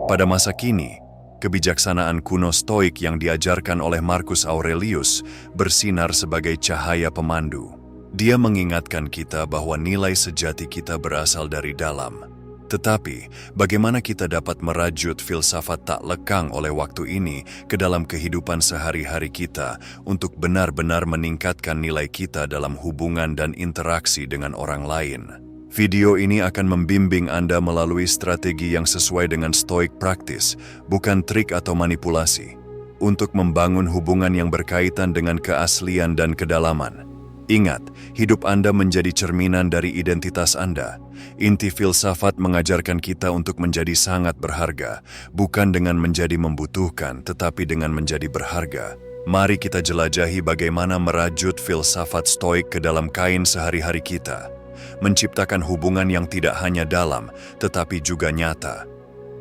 Pada masa kini, kebijaksanaan kuno Stoik yang diajarkan oleh Marcus Aurelius bersinar sebagai cahaya pemandu. Dia mengingatkan kita bahwa nilai sejati kita berasal dari dalam. Tetapi, bagaimana kita dapat merajut filsafat tak lekang oleh waktu ini ke dalam kehidupan sehari-hari kita untuk benar-benar meningkatkan nilai kita dalam hubungan dan interaksi dengan orang lain? Video ini akan membimbing Anda melalui strategi yang sesuai dengan Stoik praktis, bukan trik atau manipulasi, untuk membangun hubungan yang berkaitan dengan keaslian dan kedalaman. Ingat, hidup Anda menjadi cerminan dari identitas Anda. Inti filsafat mengajarkan kita untuk menjadi sangat berharga, bukan dengan menjadi membutuhkan, tetapi dengan menjadi berharga. Mari kita jelajahi bagaimana merajut filsafat Stoik ke dalam kain sehari-hari kita, menciptakan hubungan yang tidak hanya dalam, tetapi juga nyata.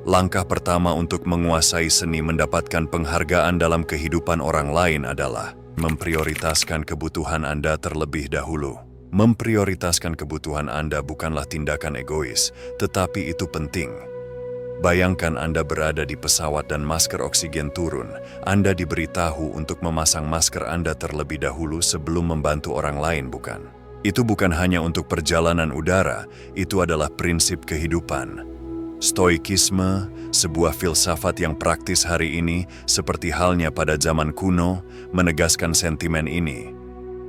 Langkah pertama untuk menguasai seni mendapatkan penghargaan dalam kehidupan orang lain adalah memprioritaskan kebutuhan Anda terlebih dahulu. Memprioritaskan kebutuhan Anda bukanlah tindakan egois, tetapi itu penting. Bayangkan Anda berada di pesawat dan masker oksigen turun. Anda diberitahu untuk memasang masker Anda terlebih dahulu sebelum membantu orang lain, bukan? Itu bukan hanya untuk perjalanan udara, itu adalah prinsip kehidupan. Stoikisme, sebuah filsafat yang praktis hari ini, seperti halnya pada zaman kuno, menegaskan sentimen ini.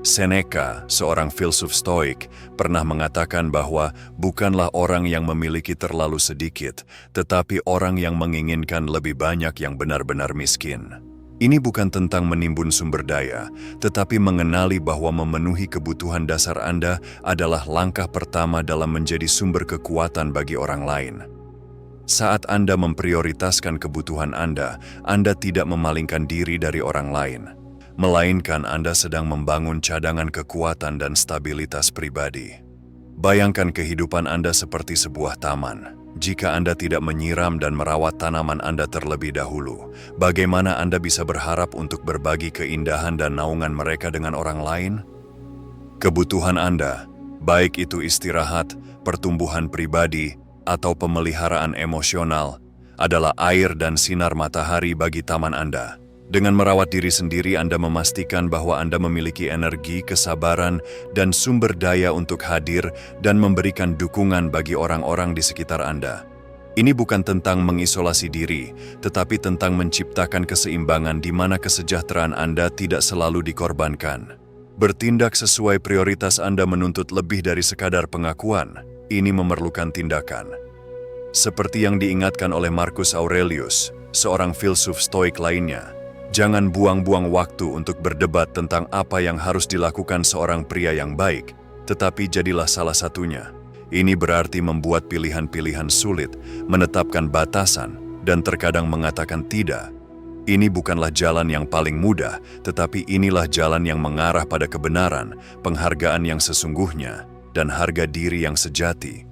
Seneca, seorang filsuf Stoik, pernah mengatakan bahwa bukanlah orang yang memiliki terlalu sedikit, tetapi orang yang menginginkan lebih banyak yang benar-benar miskin. Ini bukan tentang menimbun sumber daya, tetapi mengenali bahwa memenuhi kebutuhan dasar Anda adalah langkah pertama dalam menjadi sumber kekuatan bagi orang lain. Saat Anda memprioritaskan kebutuhan Anda tidak memalingkan diri dari orang lain, melainkan Anda sedang membangun cadangan kekuatan dan stabilitas pribadi. Bayangkan kehidupan Anda seperti sebuah taman. Jika Anda tidak menyiram dan merawat tanaman Anda terlebih dahulu, bagaimana Anda bisa berharap untuk berbagi keindahan dan naungan mereka dengan orang lain? Kebutuhan Anda, baik itu istirahat, pertumbuhan pribadi, atau pemeliharaan emosional, adalah air dan sinar matahari bagi taman Anda. Dengan merawat diri sendiri, Anda memastikan bahwa Anda memiliki energi, kesabaran, dan sumber daya untuk hadir dan memberikan dukungan bagi orang-orang di sekitar Anda. Ini bukan tentang mengisolasi diri, tetapi tentang menciptakan keseimbangan di mana kesejahteraan Anda tidak selalu dikorbankan. Bertindak sesuai prioritas Anda menuntut lebih dari sekadar pengakuan. Ini memerlukan tindakan. Seperti yang diingatkan oleh Marcus Aurelius, seorang filsuf Stoik lainnya, jangan buang-buang waktu untuk berdebat tentang apa yang harus dilakukan seorang pria yang baik, tetapi jadilah salah satunya. Ini berarti membuat pilihan-pilihan sulit, menetapkan batasan, dan terkadang mengatakan tidak. Ini bukanlah jalan yang paling mudah, tetapi inilah jalan yang mengarah pada kebenaran, penghargaan yang sesungguhnya, dan harga diri yang sejati.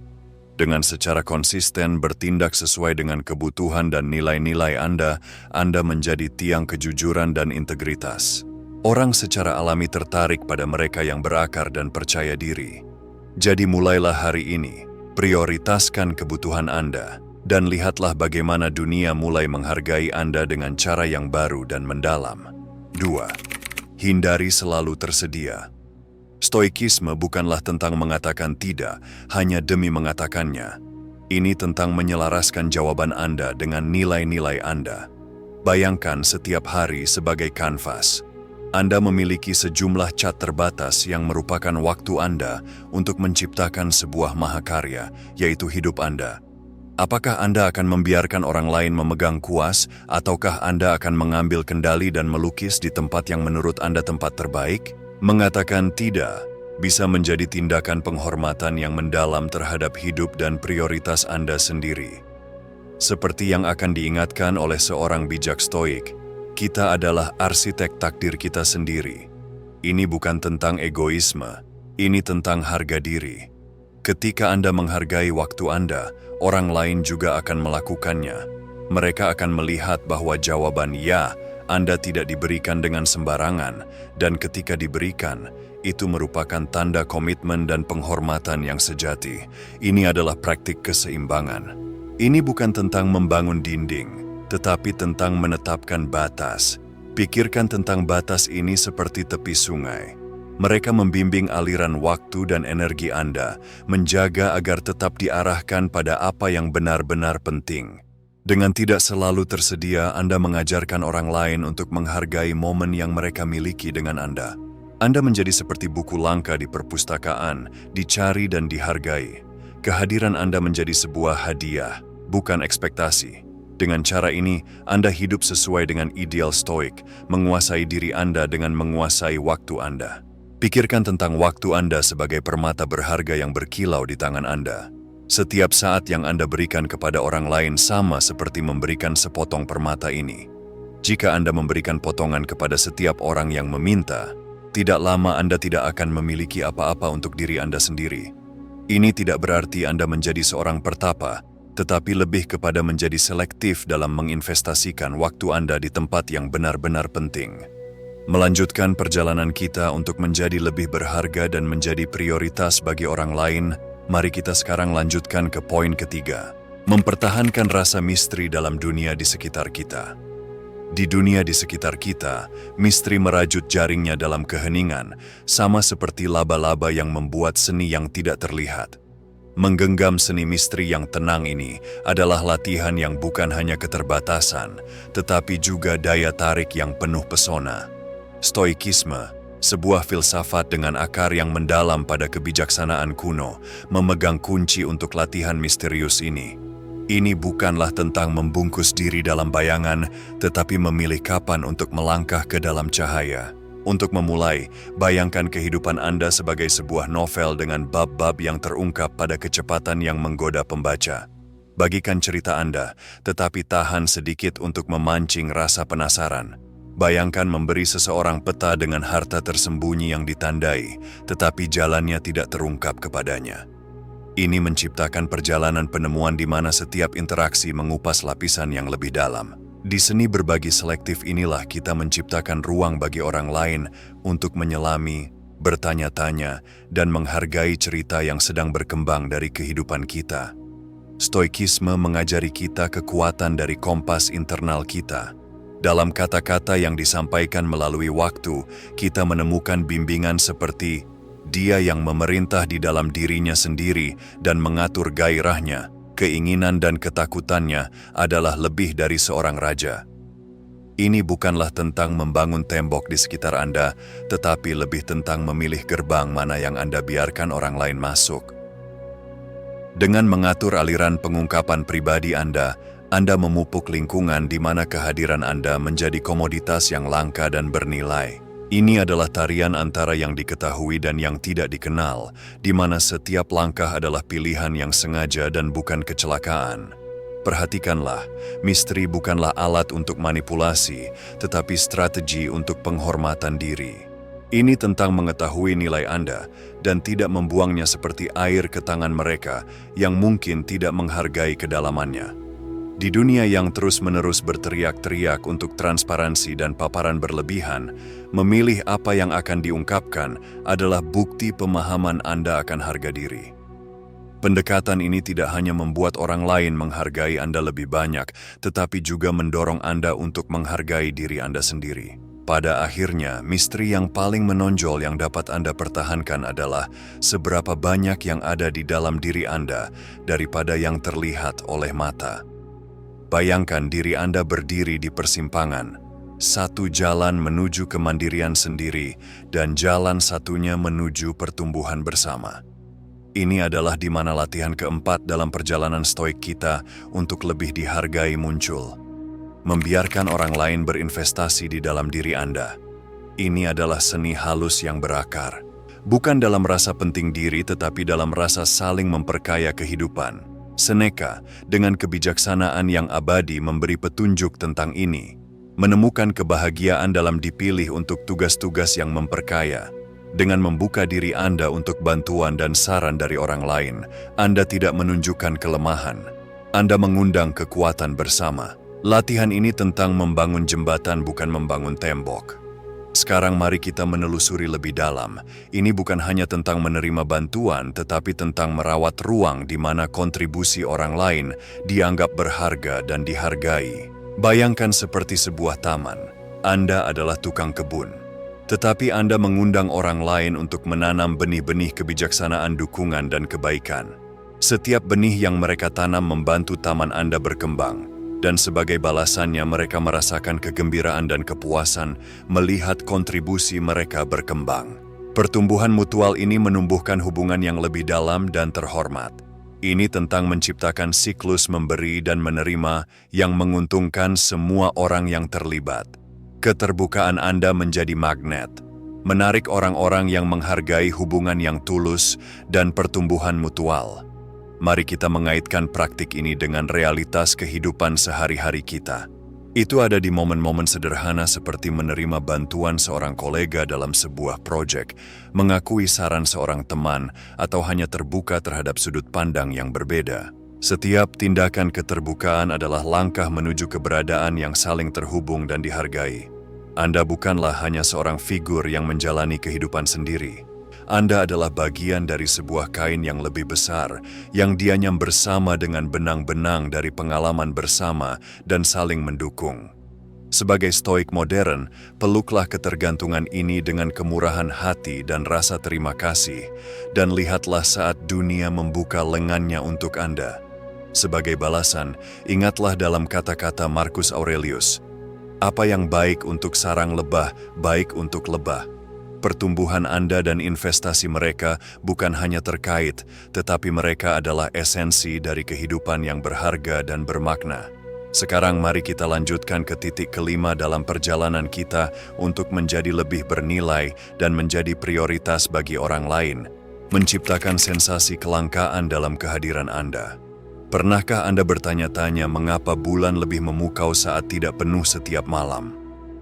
Dengan secara konsisten bertindak sesuai dengan kebutuhan dan nilai-nilai Anda menjadi tiang kejujuran dan integritas. Orang secara alami tertarik pada mereka yang berakar dan percaya diri. Jadi mulailah hari ini, prioritaskan kebutuhan Anda, dan lihatlah bagaimana dunia mulai menghargai Anda dengan cara yang baru dan mendalam. 2. Hindari selalu tersedia. Stoikisme bukanlah tentang mengatakan tidak hanya demi mengatakannya. Ini tentang menyelaraskan jawaban Anda dengan nilai-nilai Anda. Bayangkan setiap hari sebagai kanvas. Anda memiliki sejumlah cat terbatas yang merupakan waktu Anda untuk menciptakan sebuah mahakarya, yaitu hidup Anda. Apakah Anda akan membiarkan orang lain memegang kuas, ataukah Anda akan mengambil kendali dan melukis di tempat yang menurut Anda tempat terbaik? Mengatakan tidak bisa menjadi tindakan penghormatan yang mendalam terhadap hidup dan prioritas Anda sendiri. Seperti yang akan diingatkan oleh seorang bijak Stoik, kita adalah arsitek takdir kita sendiri. Ini bukan tentang egoisme, ini tentang harga diri. Ketika Anda menghargai waktu Anda, orang lain juga akan melakukannya. Mereka akan melihat bahwa jawaban ya Anda tidak diberikan dengan sembarangan, dan ketika diberikan, itu merupakan tanda komitmen dan penghormatan yang sejati. Ini adalah praktik keseimbangan. Ini bukan tentang membangun dinding, tetapi tentang menetapkan batas. Pikirkan tentang batas ini seperti tepi sungai. Mereka membimbing aliran waktu dan energi Anda, menjaga agar tetap diarahkan pada apa yang benar-benar penting. Dengan tidak selalu tersedia, Anda mengajarkan orang lain untuk menghargai momen yang mereka miliki dengan Anda. Anda menjadi seperti buku langka di perpustakaan, dicari dan dihargai. Kehadiran Anda menjadi sebuah hadiah, bukan ekspektasi. Dengan cara ini, Anda hidup sesuai dengan ideal stoik, menguasai diri Anda dengan menguasai waktu Anda. Pikirkan tentang waktu Anda sebagai permata berharga yang berkilau di tangan Anda. Setiap saat yang Anda berikan kepada orang lain sama seperti memberikan sepotong permata ini. Jika Anda memberikan potongan kepada setiap orang yang meminta, tidak lama Anda tidak akan memiliki apa-apa untuk diri Anda sendiri. Ini tidak berarti Anda menjadi seorang pertapa, tetapi lebih kepada menjadi selektif dalam menginvestasikan waktu Anda di tempat yang benar-benar penting. Melanjutkan perjalanan kita untuk menjadi lebih berharga dan menjadi prioritas bagi orang lain, mari kita sekarang lanjutkan ke poin ketiga. Mempertahankan rasa misteri dalam dunia di sekitar kita. Di dunia di sekitar kita, misteri merajut jaringnya dalam keheningan, sama seperti laba-laba yang membuat seni yang tidak terlihat. Menggenggam seni misteri yang tenang ini adalah latihan yang bukan hanya keterbatasan, tetapi juga daya tarik yang penuh pesona. Stoikisme, sebuah filsafat dengan akar yang mendalam pada kebijaksanaan kuno, memegang kunci untuk latihan misterius ini. Ini bukanlah tentang membungkus diri dalam bayangan, tetapi memilih kapan untuk melangkah ke dalam cahaya. Untuk memulai, bayangkan kehidupan Anda sebagai sebuah novel dengan bab-bab yang terungkap pada kecepatan yang menggoda pembaca. Bagikan cerita Anda, tetapi tahan sedikit untuk memancing rasa penasaran. Bayangkan memberi seseorang peta dengan harta tersembunyi yang ditandai, tetapi jalannya tidak terungkap kepadanya. Ini menciptakan perjalanan penemuan di mana setiap interaksi mengupas lapisan yang lebih dalam. Di seni berbagi selektif inilah kita menciptakan ruang bagi orang lain untuk menyelami, bertanya-tanya, dan menghargai cerita yang sedang berkembang dari kehidupan kita. Stoikisme mengajari kita kekuatan dari kompas internal kita. Dalam kata-kata yang disampaikan melalui waktu, kita menemukan bimbingan seperti Dia yang memerintah di dalam dirinya sendiri dan mengatur gairahnya, keinginan dan ketakutannya adalah lebih dari seorang raja. Ini bukanlah tentang membangun tembok di sekitar Anda, tetapi lebih tentang memilih gerbang mana yang Anda biarkan orang lain masuk. Dengan mengatur aliran pengungkapan pribadi Anda memupuk lingkungan di mana kehadiran Anda menjadi komoditas yang langka dan bernilai. Ini adalah tarian antara yang diketahui dan yang tidak dikenal, di mana setiap langkah adalah pilihan yang sengaja dan bukan kecelakaan. Perhatikanlah, misteri bukanlah alat untuk manipulasi, tetapi strategi untuk penghormatan diri. Ini tentang mengetahui nilai Anda dan tidak membuangnya seperti air ke tangan mereka yang mungkin tidak menghargai kedalamannya. Di dunia yang terus-menerus berteriak-teriak untuk transparansi dan paparan berlebihan, memilih apa yang akan diungkapkan adalah bukti pemahaman Anda akan harga diri. Pendekatan ini tidak hanya membuat orang lain menghargai Anda lebih banyak, tetapi juga mendorong Anda untuk menghargai diri Anda sendiri. Pada akhirnya, misteri yang paling menonjol yang dapat Anda pertahankan adalah seberapa banyak yang ada di dalam diri Anda daripada yang terlihat oleh mata. Bayangkan diri Anda berdiri di persimpangan, satu jalan menuju kemandirian sendiri dan jalan satunya menuju pertumbuhan bersama. Ini adalah di mana latihan keempat dalam perjalanan stoik kita untuk lebih dihargai muncul. Membiarkan orang lain berinvestasi di dalam diri Anda. Ini adalah seni halus yang berakar. Bukan dalam rasa penting diri tetapi dalam rasa saling memperkaya kehidupan. Seneca, dengan kebijaksanaan yang abadi memberi petunjuk tentang ini, menemukan kebahagiaan dalam dipilih untuk tugas-tugas yang memperkaya. Dengan membuka diri Anda untuk bantuan dan saran dari orang lain, Anda tidak menunjukkan kelemahan. Anda mengundang kekuatan bersama. Latihan ini tentang membangun jembatan bukan membangun tembok. Sekarang mari kita menelusuri lebih dalam. Ini bukan hanya tentang menerima bantuan, tetapi tentang merawat ruang di mana kontribusi orang lain dianggap berharga dan dihargai. Bayangkan seperti sebuah taman. Anda adalah tukang kebun. Tetapi Anda mengundang orang lain untuk menanam benih-benih kebijaksanaan, dukungan, dan kebaikan. Setiap benih yang mereka tanam membantu taman Anda berkembang. Dan sebagai balasannya mereka merasakan kegembiraan dan kepuasan melihat kontribusi mereka berkembang. Pertumbuhan mutual ini menumbuhkan hubungan yang lebih dalam dan terhormat. Ini tentang menciptakan siklus memberi dan menerima yang menguntungkan semua orang yang terlibat. Keterbukaan Anda menjadi magnet, menarik orang-orang yang menghargai hubungan yang tulus dan pertumbuhan mutual. Mari kita mengaitkan praktik ini dengan realitas kehidupan sehari-hari kita. Itu ada di momen-momen sederhana seperti menerima bantuan seorang kolega dalam sebuah proyek, mengakui saran seorang teman, atau hanya terbuka terhadap sudut pandang yang berbeda. Setiap tindakan keterbukaan adalah langkah menuju keberadaan yang saling terhubung dan dihargai. Anda bukanlah hanya seorang figur yang menjalani kehidupan sendiri. Anda adalah bagian dari sebuah kain yang lebih besar, yang dianyam bersama dengan benang-benang dari pengalaman bersama dan saling mendukung. Sebagai stoik modern, peluklah ketergantungan ini dengan kemurahan hati dan rasa terima kasih, dan lihatlah saat dunia membuka lengannya untuk Anda. Sebagai balasan, ingatlah dalam kata-kata Marcus Aurelius, "Apa yang baik untuk sarang lebah, baik untuk lebah." Pertumbuhan Anda dan investasi mereka bukan hanya terkait, tetapi mereka adalah esensi dari kehidupan yang berharga dan bermakna. Sekarang mari kita lanjutkan ke titik kelima dalam perjalanan kita untuk menjadi lebih bernilai dan menjadi prioritas bagi orang lain, menciptakan sensasi kelangkaan dalam kehadiran Anda. Pernahkah Anda bertanya-tanya mengapa bulan lebih memukau saat tidak penuh setiap malam?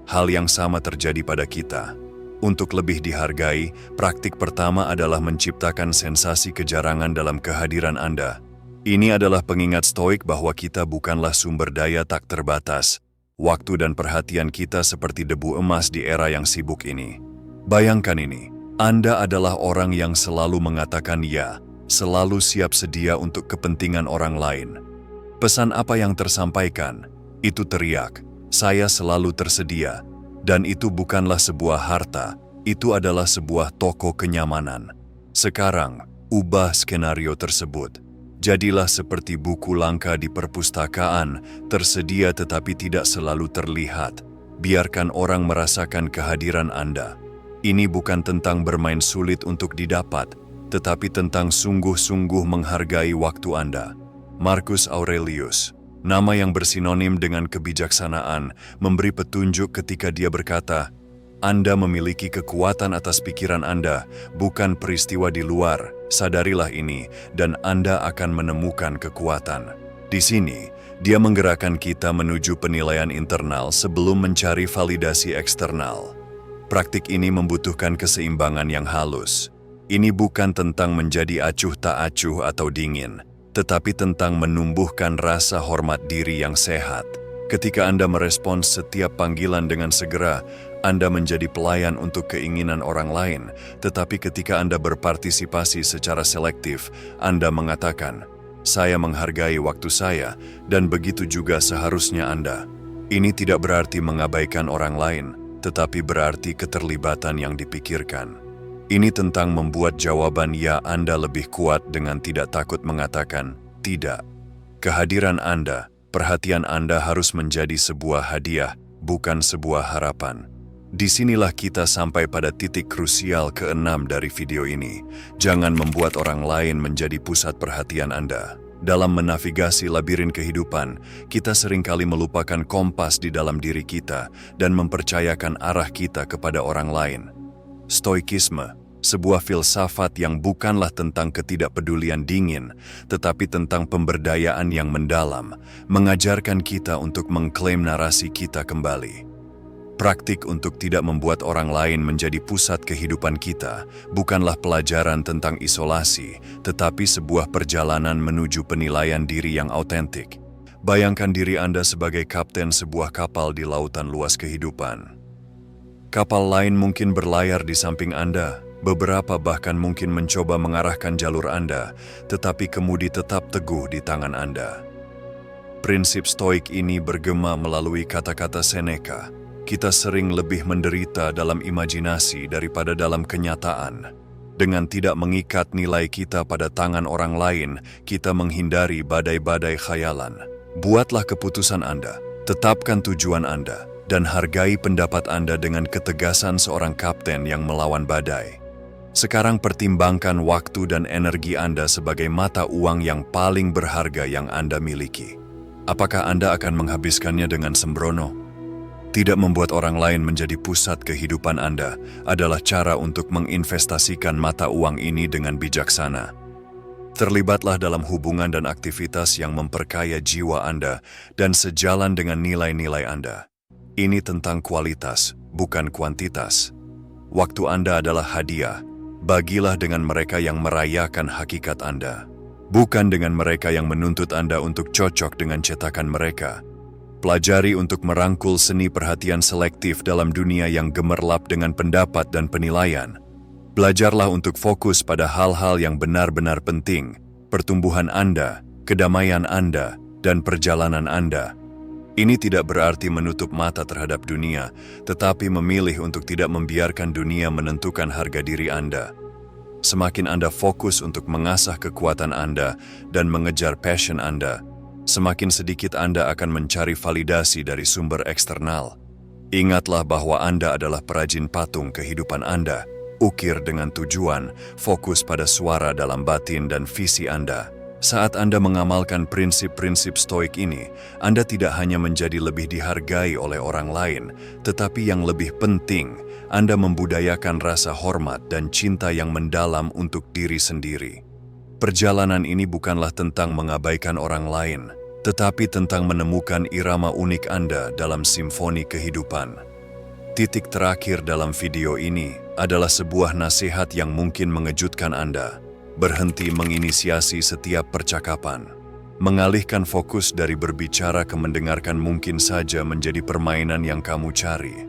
Hal yang sama terjadi pada kita. Untuk lebih dihargai, praktik pertama adalah menciptakan sensasi kejarangan dalam kehadiran Anda. Ini adalah pengingat stoik bahwa kita bukanlah sumber daya tak terbatas. Waktu dan perhatian kita seperti debu emas di era yang sibuk ini. Bayangkan ini, Anda adalah orang yang selalu mengatakan ya, selalu siap sedia untuk kepentingan orang lain. Pesan apa yang tersampaikan? Itu teriak, "Saya selalu tersedia." Dan itu bukanlah sebuah harta, itu adalah sebuah toko kenyamanan. Sekarang, ubah skenario tersebut. Jadilah seperti buku langka di perpustakaan, tersedia tetapi tidak selalu terlihat. Biarkan orang merasakan kehadiran Anda. Ini bukan tentang bermain sulit untuk didapat, tetapi tentang sungguh-sungguh menghargai waktu Anda. Marcus Aurelius, nama yang bersinonim dengan kebijaksanaan, memberi petunjuk ketika dia berkata, "Anda memiliki kekuatan atas pikiran Anda, bukan peristiwa di luar. Sadarilah ini, dan Anda akan menemukan kekuatan." Di sini, dia menggerakkan kita menuju penilaian internal sebelum mencari validasi eksternal. Praktik ini membutuhkan keseimbangan yang halus. Ini bukan tentang menjadi acuh tak acuh atau dingin, tetapi tentang menumbuhkan rasa hormat diri yang sehat. Ketika Anda merespons setiap panggilan dengan segera, Anda menjadi pelayan untuk keinginan orang lain, tetapi ketika Anda berpartisipasi secara selektif, Anda mengatakan, "Saya menghargai waktu saya, dan begitu juga seharusnya Anda." Ini tidak berarti mengabaikan orang lain, tetapi berarti keterlibatan yang dipikirkan. Ini tentang membuat jawaban ya Anda lebih kuat dengan tidak takut mengatakan tidak. Kehadiran Anda, perhatian Anda harus menjadi sebuah hadiah, bukan sebuah harapan. Disinilah kita sampai pada titik krusial ke-6 dari video ini. Jangan membuat orang lain menjadi pusat perhatian Anda. Dalam menavigasi labirin kehidupan, kita seringkali melupakan kompas di dalam diri kita dan mempercayakan arah kita kepada orang lain. Stoikisme, sebuah filsafat yang bukanlah tentang ketidakpedulian dingin, tetapi tentang pemberdayaan yang mendalam, mengajarkan kita untuk mengklaim narasi kita kembali. Praktik untuk tidak membuat orang lain menjadi pusat kehidupan kita bukanlah pelajaran tentang isolasi, tetapi sebuah perjalanan menuju penilaian diri yang autentik. Bayangkan diri Anda sebagai kapten sebuah kapal di lautan luas kehidupan. Kapal lain mungkin berlayar di samping Anda, beberapa bahkan mungkin mencoba mengarahkan jalur Anda, tetapi kemudi tetap teguh di tangan Anda. Prinsip stoik ini bergema melalui kata-kata Seneca. Kita sering lebih menderita dalam imajinasi daripada dalam kenyataan. Dengan tidak mengikat nilai kita pada tangan orang lain, kita menghindari badai-badai khayalan. Buatlah keputusan Anda, tetapkan tujuan Anda, dan hargai pendapat Anda dengan ketegasan seorang kapten yang melawan badai. Sekarang pertimbangkan waktu dan energi Anda sebagai mata uang yang paling berharga yang Anda miliki. Apakah Anda akan menghabiskannya dengan sembrono? Tidak membuat orang lain menjadi pusat kehidupan Anda adalah cara untuk menginvestasikan mata uang ini dengan bijaksana. Terlibatlah dalam hubungan dan aktivitas yang memperkaya jiwa Anda dan sejalan dengan nilai-nilai Anda. Ini tentang kualitas, bukan kuantitas. Waktu Anda adalah hadiah. Bagilah dengan mereka yang merayakan hakikat Anda, bukan dengan mereka yang menuntut Anda untuk cocok dengan cetakan mereka. Pelajari untuk merangkul seni perhatian selektif dalam dunia yang gemerlap dengan pendapat dan penilaian. Belajarlah untuk fokus pada hal-hal yang benar-benar penting, pertumbuhan Anda, kedamaian Anda, dan perjalanan Anda. Ini tidak berarti menutup mata terhadap dunia, tetapi memilih untuk tidak membiarkan dunia menentukan harga diri Anda. Semakin Anda fokus untuk mengasah kekuatan Anda dan mengejar passion Anda, semakin sedikit Anda akan mencari validasi dari sumber eksternal. Ingatlah bahwa Anda adalah perajin patung kehidupan Anda, ukir dengan tujuan, fokus pada suara dalam batin dan visi Anda. Saat Anda mengamalkan prinsip-prinsip stoik ini, Anda tidak hanya menjadi lebih dihargai oleh orang lain, tetapi yang lebih penting, Anda membudayakan rasa hormat dan cinta yang mendalam untuk diri sendiri. Perjalanan ini bukanlah tentang mengabaikan orang lain, tetapi tentang menemukan irama unik Anda dalam simfoni kehidupan. Titik terakhir dalam video ini adalah sebuah nasihat yang mungkin mengejutkan Anda. Berhenti menginisiasi setiap percakapan. Mengalihkan fokus dari berbicara ke mendengarkan mungkin saja menjadi permainan yang kamu cari.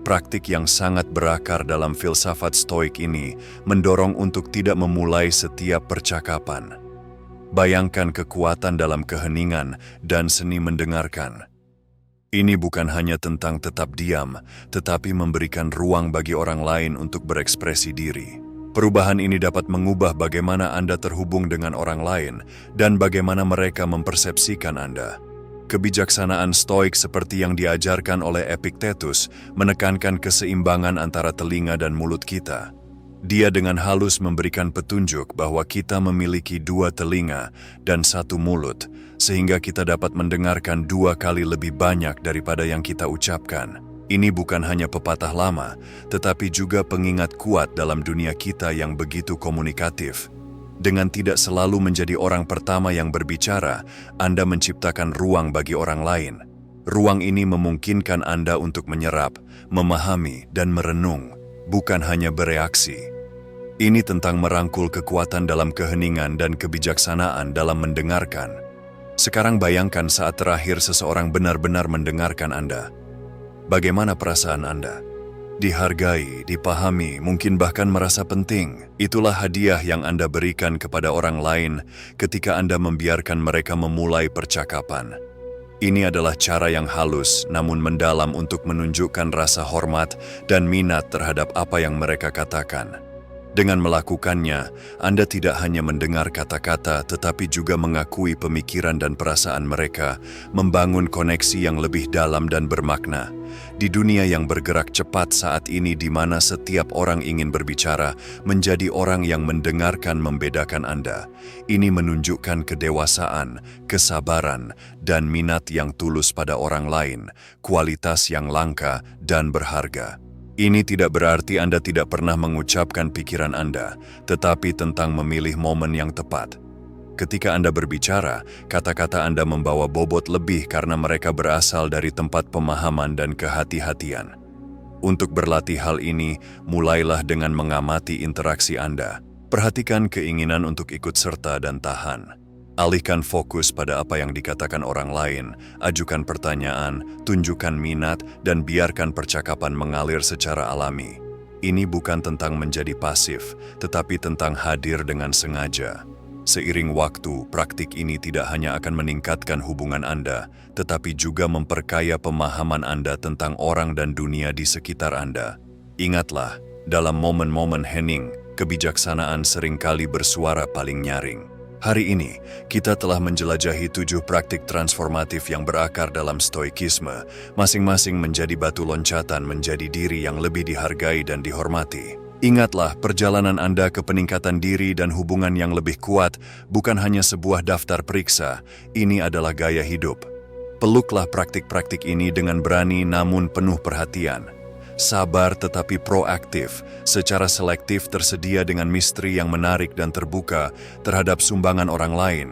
Praktik yang sangat berakar dalam filsafat stoik ini mendorong untuk tidak memulai setiap percakapan. Bayangkan kekuatan dalam keheningan dan seni mendengarkan. Ini bukan hanya tentang tetap diam, tetapi memberikan ruang bagi orang lain untuk berekspresi diri. Perubahan ini dapat mengubah bagaimana Anda terhubung dengan orang lain dan bagaimana mereka mempersepsikan Anda. Kebijaksanaan stoik seperti yang diajarkan oleh Epictetus menekankan keseimbangan antara telinga dan mulut kita. Dia dengan halus memberikan petunjuk bahwa kita memiliki dua telinga dan satu mulut, sehingga kita dapat mendengarkan 2 kali lebih banyak daripada yang kita ucapkan. Ini bukan hanya pepatah lama, tetapi juga pengingat kuat dalam dunia kita yang begitu komunikatif. Dengan tidak selalu menjadi orang pertama yang berbicara, Anda menciptakan ruang bagi orang lain. Ruang ini memungkinkan Anda untuk menyerap, memahami, dan merenung, bukan hanya bereaksi. Ini tentang merangkul kekuatan dalam keheningan dan kebijaksanaan dalam mendengarkan. Sekarang bayangkan saat terakhir seseorang benar-benar mendengarkan Anda. Bagaimana perasaan Anda? Dihargai, dipahami, mungkin bahkan merasa penting. Itulah hadiah yang Anda berikan kepada orang lain ketika Anda membiarkan mereka memulai percakapan. Ini adalah cara yang halus namun mendalam untuk menunjukkan rasa hormat dan minat terhadap apa yang mereka katakan. Dengan melakukannya, Anda tidak hanya mendengar kata-kata tetapi juga mengakui pemikiran dan perasaan mereka, membangun koneksi yang lebih dalam dan bermakna. Di dunia yang bergerak cepat saat ini di mana setiap orang ingin berbicara, menjadi orang yang mendengarkan membedakan Anda. Ini menunjukkan kedewasaan, kesabaran, dan minat yang tulus pada orang lain, kualitas yang langka dan berharga. Ini tidak berarti Anda tidak pernah mengucapkan pikiran Anda, tetapi tentang memilih momen yang tepat. Ketika Anda berbicara, kata-kata Anda membawa bobot lebih karena mereka berasal dari tempat pemahaman dan kehati-hatian. Untuk berlatih hal ini, mulailah dengan mengamati interaksi Anda. Perhatikan keinginan untuk ikut serta dan tahan. Alihkan fokus pada apa yang dikatakan orang lain, ajukan pertanyaan, tunjukkan minat, dan biarkan percakapan mengalir secara alami. Ini bukan tentang menjadi pasif, tetapi tentang hadir dengan sengaja. Seiring waktu, praktik ini tidak hanya akan meningkatkan hubungan Anda, tetapi juga memperkaya pemahaman Anda tentang orang dan dunia di sekitar Anda. Ingatlah, dalam momen-momen hening, kebijaksanaan seringkali bersuara paling nyaring. Hari ini, kita telah menjelajahi 7 praktik transformatif yang berakar dalam stoikisme, masing-masing menjadi batu loncatan menjadi diri yang lebih dihargai dan dihormati. Ingatlah, perjalanan Anda ke peningkatan diri dan hubungan yang lebih kuat bukan hanya sebuah daftar periksa, ini adalah gaya hidup. Peluklah praktik-praktik ini dengan berani namun penuh perhatian. Sabar tetapi proaktif, secara selektif tersedia dengan misteri yang menarik dan terbuka terhadap sumbangan orang lain.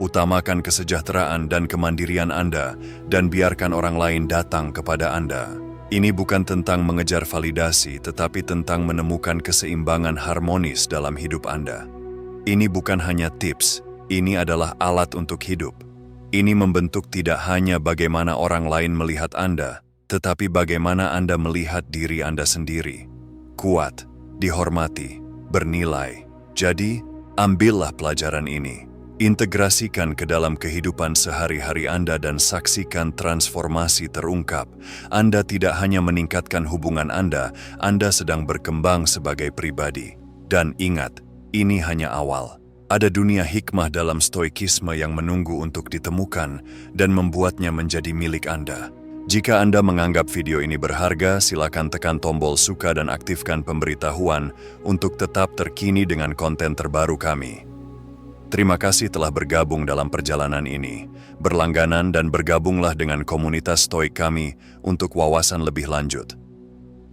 Utamakan kesejahteraan dan kemandirian Anda, dan biarkan orang lain datang kepada Anda. Ini bukan tentang mengejar validasi, tetapi tentang menemukan keseimbangan harmonis dalam hidup Anda. Ini bukan hanya tips, ini adalah alat untuk hidup. Ini membentuk tidak hanya bagaimana orang lain melihat Anda, tetapi bagaimana Anda melihat diri Anda sendiri. Kuat, dihormati, bernilai. Jadi, ambillah pelajaran ini. Integrasikan ke dalam kehidupan sehari-hari Anda dan saksikan transformasi terungkap. Anda tidak hanya meningkatkan hubungan Anda sedang berkembang sebagai pribadi. Dan ingat, ini hanya awal. Ada dunia hikmah dalam stoikisme yang menunggu untuk ditemukan dan membuatnya menjadi milik Anda. Jika Anda menganggap video ini berharga, silakan tekan tombol suka dan aktifkan pemberitahuan untuk tetap terkini dengan konten terbaru kami. Terima kasih telah bergabung dalam perjalanan ini. Berlangganan dan bergabunglah dengan komunitas stoik kami untuk wawasan lebih lanjut.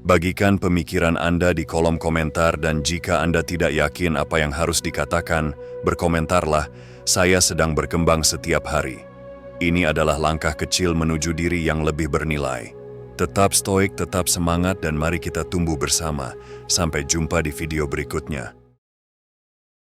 Bagikan pemikiran Anda di kolom komentar, dan jika Anda tidak yakin apa yang harus dikatakan, berkomentarlah, saya sedang berkembang setiap hari. Ini adalah langkah kecil menuju diri yang lebih bernilai. Tetap stoik, tetap semangat, dan mari kita tumbuh bersama. Sampai jumpa di video berikutnya.